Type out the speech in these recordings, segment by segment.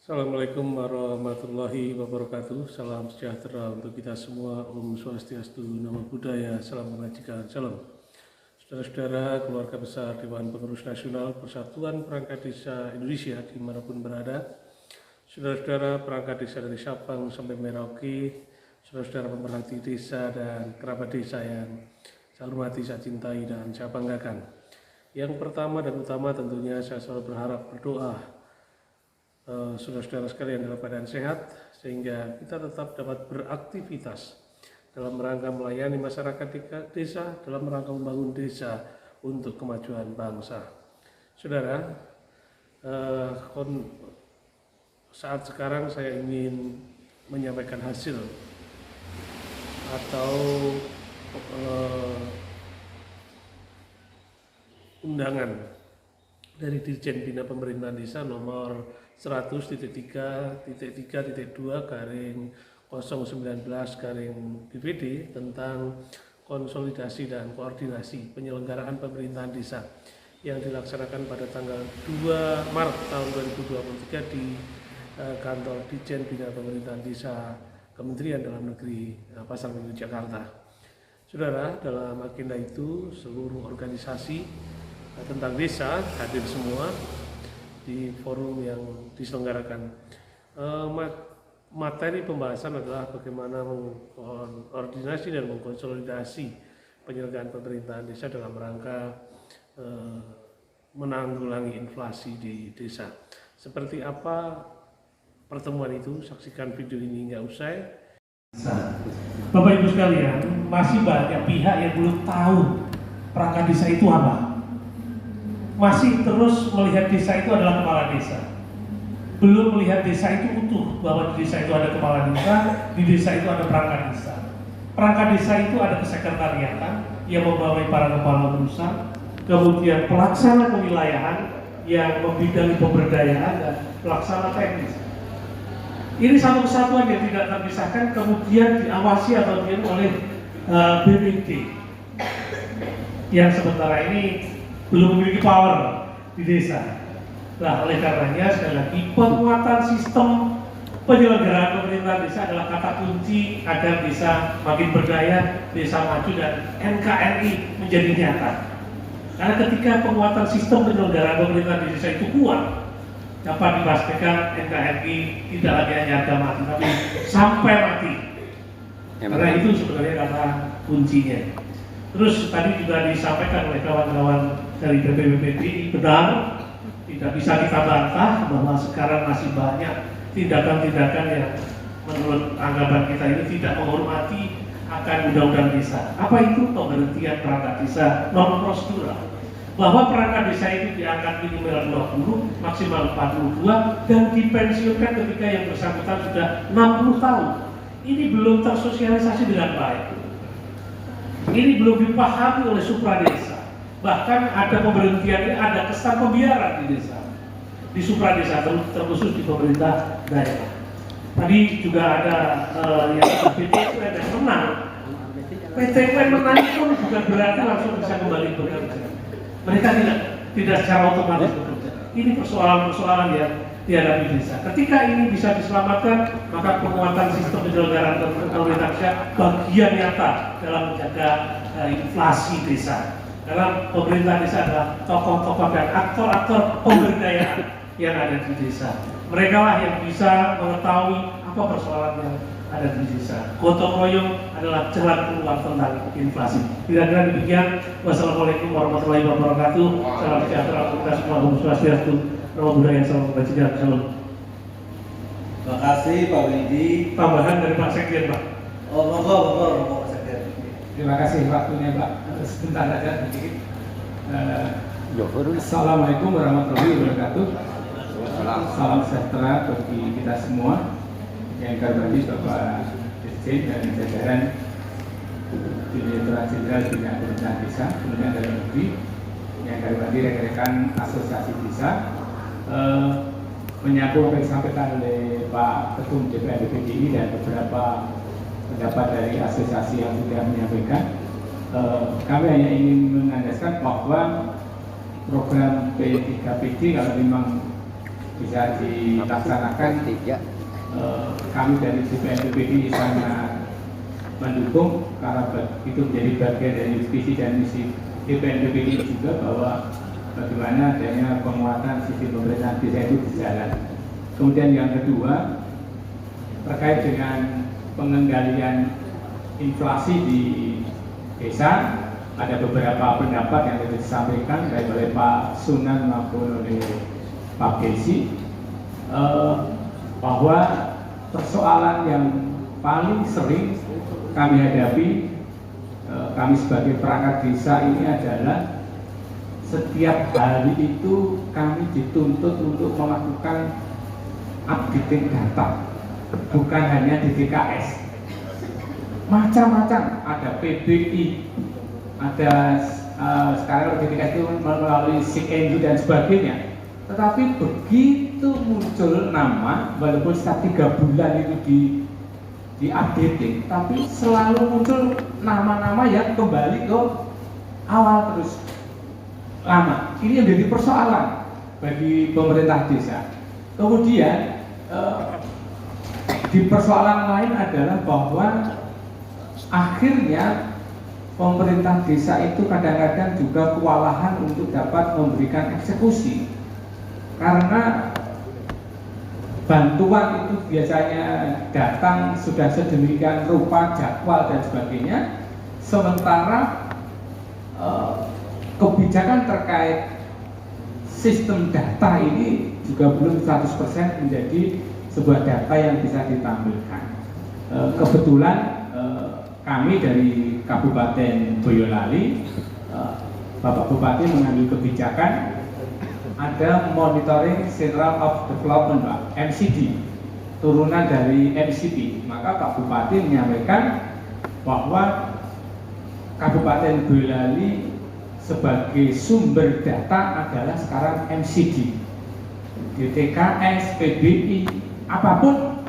Assalamualaikum warahmatullahi wabarakatuh. Salam sejahtera untuk kita semua. Om Swastiastu, Namo Buddhaya, salam kebajikan, salam. Saudara-saudara, keluarga besar Dewan Pengurus Nasional Persatuan Perangkat Desa Indonesia dimanapun berada, saudara-saudara perangkat desa dari Sabang sampai Merauke, saudara-saudara pemerhati desa dan kerabat desa yang saya hormati, saya cintai, dan saya banggakan. Yang pertama dan utama tentunya saya selalu berharap berdoa saudara-saudara sekalian dalam keadaan sehat sehingga kita tetap dapat beraktivitas dalam rangka melayani masyarakat desa, dalam rangka membangun desa untuk kemajuan bangsa. Saudara, saat sekarang saya ingin menyampaikan hasil atau undangan dari Dirjen Bina Pemerintahan Desa nomor 100.3.2/019/DPD tentang konsolidasi dan koordinasi penyelenggaraan pemerintahan desa yang dilaksanakan pada tanggal 2 Maret tahun 2023 di kantor Dirjen Bina Pemerintahan Desa Kementerian Dalam Negeri Pasar Minggu, Jakarta. Saudara, dalam agenda itu seluruh organisasi tentang desa hadir semua di forum yang diselenggarakan. Materi pembahasan adalah bagaimana mengkoordinasi dan mengkonsolidasi penyelenggaraan pemerintahan desa dalam rangka menanggulangi inflasi di desa. Seperti apa pertemuan itu? Saksikan video ini hingga usai. Bapak Ibu sekalian, masih banyak pihak yang belum tahu perangkat desa itu apa. Masih terus melihat desa itu adalah kepala desa, belum melihat desa itu utuh, bahwa di desa itu ada kepala desa, di desa itu ada perangkat desa. Perangkat desa itu ada kesekretariatan yang membawahi para kepala desa, kemudian pelaksana kewilayahan yang membidangi pemberdayaan dan pelaksana teknis. Ini satu kesatuan yang tidak terpisahkan, kemudian diawasi atau oleh BPD yang sementara ini belum memiliki power di desa. Nah, oleh karenanya sekali lagi penguatan sistem penyelenggaraan pemerintahan desa adalah kata kunci agar desa makin berdaya, desa maju, dan NKRI menjadi nyata. Karena ketika penguatan sistem penyelenggaraan pemerintahan di desa itu kuat, dapat dipastikan NKRI tidak lagi hanya harga mati, tapi sampai mati. Karena itu sebenarnya kata kuncinya. Terus tadi juga disampaikan oleh kawan-kawan dari BPBPD, benar, tidak bisa kita bantah bahwa sekarang masih banyak tindakan-tindakan yang menurut anggapan kita ini tidak menghormati akan undang-undang desa. Apa itu? Pemberhentian perangkat desa non prosedural, bahwa perangkat desa itu diangkat minimal 20, maksimal 42, dan dipensiunkan ketika yang bersangkutan sudah 60 tahun. Ini belum tersosialisasi dengan baik. Ini belum dipahami oleh supra desa. Bahkan ada pemberhentian, ada kesan pembiaran di desa, di supra desa, terkhusus di pemerintah daerah. Tadi juga ada yang PTUN yang menang. PTUN menang itu bukan berarti langsung bisa kembali bekerja. Mereka tidak secara otomatis bekerja. Ini persoalan-persoalan yang dihadapi desa. Ketika ini bisa diselamatkan, maka penguatan sistem penyelenggaraan pemerintahan desa bagian nyata dalam menjaga inflasi desa. Karena pemerintah desa adalah tokoh-tokoh dan aktor-aktor pemberdayaan yang ada di desa. Mereka lah yang bisa mengetahui apa persoalan yang ada di desa. Gotong royong adalah jalan keluar tentang inflasi. Kira-kira demikian. Wassalamualaikum warahmatullahi wabarakatuh. Salam sejahtera untuk kita semua. Om Swastiastu, Namo Buddhaya, salam kebajikan, salam. Terima kasih Pak Widi. Tambahan dari Pak Sekjen, Pak. Oh, monggo Pak Sekjen. Terima kasih waktunya Pak. Sebentar saja sedikit. Assalamualaikum warahmatullahi wabarakatuh. Salam sejahtera bagi kita semua. Yang kami hormati Bapak Dirjen dan jajaran Direktorat Jenderal Bina Pemerintahan Desa Kementerian Dalam Negeri, yang kami hormati rekan-rekan asosiasi desa, menyambung apa yang disampaikan oleh Pak Ketum DPRD PDI dan beberapa pendapat dari asosiasi yang sudah menyampaikan. Kami hanya ingin menandaskan bahwa program P3PD kalau memang bisa dilaksanakan. Kami dari DPNPPD sangat mendukung karena itu menjadi bagian dari visi dan misi DPNPPD juga, bahwa bagaimana adanya penguatan sistem pemerintahan desa itu berjalan. Kemudian yang kedua, terkait dengan pengendalian inflasi di desa, ada beberapa pendapat yang sudah disampaikan baik oleh Pak Sunan maupun oleh Pak Gesi, bahwa persoalan yang paling sering kami hadapi, kami sebagai perangkat desa ini adalah setiap hari itu kami dituntut untuk melakukan updating data, bukan hanya di DKS, macam-macam, ada PBI, ada sekarang di DKS itu melalui SIKNU dan sebagainya. Tetapi begitu muncul nama, walaupun setiap 3 bulan itu di updating, tapi selalu muncul nama-nama yang kembali ke awal terus, lama. Ini yang jadi persoalan bagi pemerintah desa. Kemudian di persoalan lain adalah bahwa akhirnya pemerintah desa itu kadang-kadang juga kewalahan untuk dapat memberikan eksekusi, karena bantuan itu biasanya datang sudah sedemikian rupa, jadwal dan sebagainya, sementara kebijakan terkait sistem data ini juga belum 100% menjadi sebuah data yang bisa ditampilkan. Kebetulan kami dari Kabupaten Boyolali, Bapak Bupati mengambil kebijakan ada monitoring Central of Development, Pak, MCD, turunan dari MCP. Maka Pak Bupati menyampaikan bahwa Kabupaten Boyolali sebagai sumber data adalah sekarang MCD, DTKS, PBI, apapun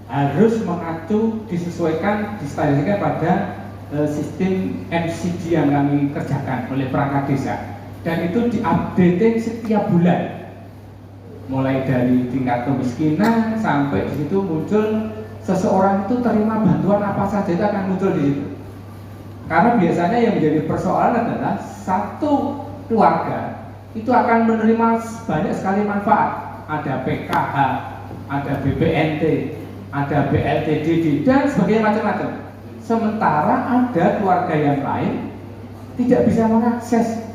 harus mengacu, disesuaikan, distandarisasikan pada sistem MCD yang kami kerjakan oleh perangkat desa. Dan itu diupdating setiap bulan, mulai dari tingkat kemiskinan sampai di situ muncul seseorang itu terima bantuan apa saja, itu akan muncul di situ. Karena biasanya yang menjadi persoalan adalah satu keluarga itu akan menerima banyak sekali manfaat, ada PKH, ada BPNT, ada BLTDD dan sebagainya macam-macam. Sementara ada keluarga yang lain tidak bisa mengakses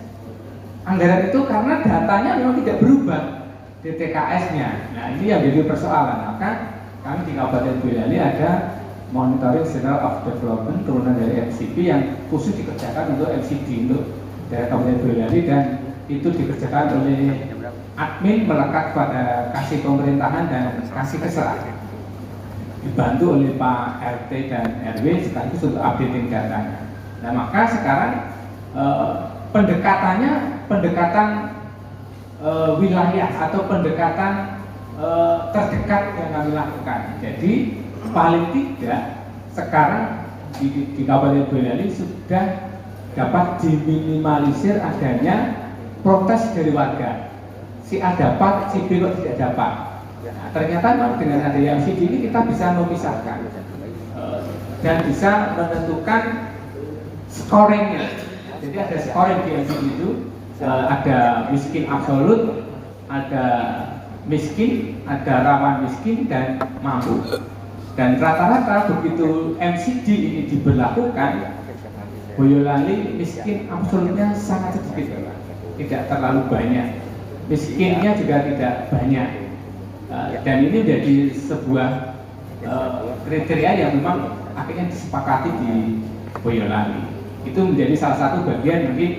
anggaran itu karena datanya memang tidak berubah, DTKS-nya. Nah, ini yang jadi persoalan. Maka kami di Kabupaten Boyolali ada monitoring Central of Development turunan dari MCP yang khusus dikerjakan untuk MCD, untuk daerah Kabupaten Boyolali, dan itu dikerjakan oleh admin melekat pada kasih pemerintahan dan kasih kesra, dibantu oleh Pak RT dan RW sekaligus untuk updating datanya. Nah, maka sekarang pendekatan wilayah atau pendekatan terdekat yang kami lakukan. Jadi paling tidak sekarang di Kabupaten Boyolali sudah dapat diminimalisir adanya protes dari warga. Si A dapat, si B kok tidak dapat. Nah, ternyata dengan adanya MCD ini kita bisa memisahkan dan bisa menentukan scoringnya. Jadi ada scoring di MCD itu, ada miskin absolut, ada miskin, ada rawan miskin, dan mampu. Dan rata-rata begitu MCD ini diberlakukan, Boyolali miskin absolutnya sangat sedikit, tidak terlalu banyak. Miskinnya juga tidak banyak. Dan ini menjadi sebuah kriteria yang memang akhirnya disepakati di Boyolali. Itu menjadi salah satu bagian mungkin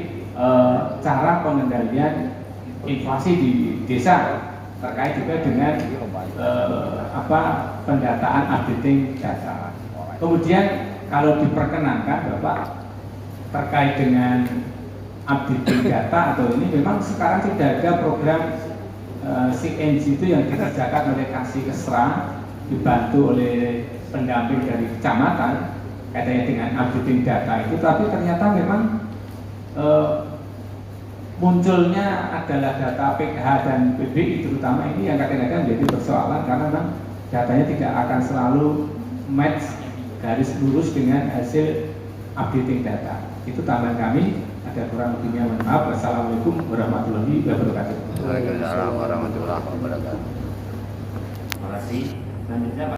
cara pengendalian inflasi di desa, terkait juga dengan pendataan updating data. Kemudian kalau diperkenankan Bapak, terkait dengan updating data atau ini, memang sekarang tidak ada program SIKNG itu yang dikerjakan oleh Kasih Kesra dibantu oleh pendamping dari kecamatan kaitannya dengan updating data itu, tapi ternyata memang munculnya adalah data PKH dan PBI terutama ini yang kadang-kadang menjadi persoalan karena memang datanya tidak akan selalu match garis lurus dengan hasil updating data. Itu tambahan kami. Ada kurang lebihnya mohon maaf. Wassalamualaikum warahmatullahi wabarakatuh. Waalaikumsalam warahmatullahi wabarakatuh. Terima kasih. Selanjutnya Pak.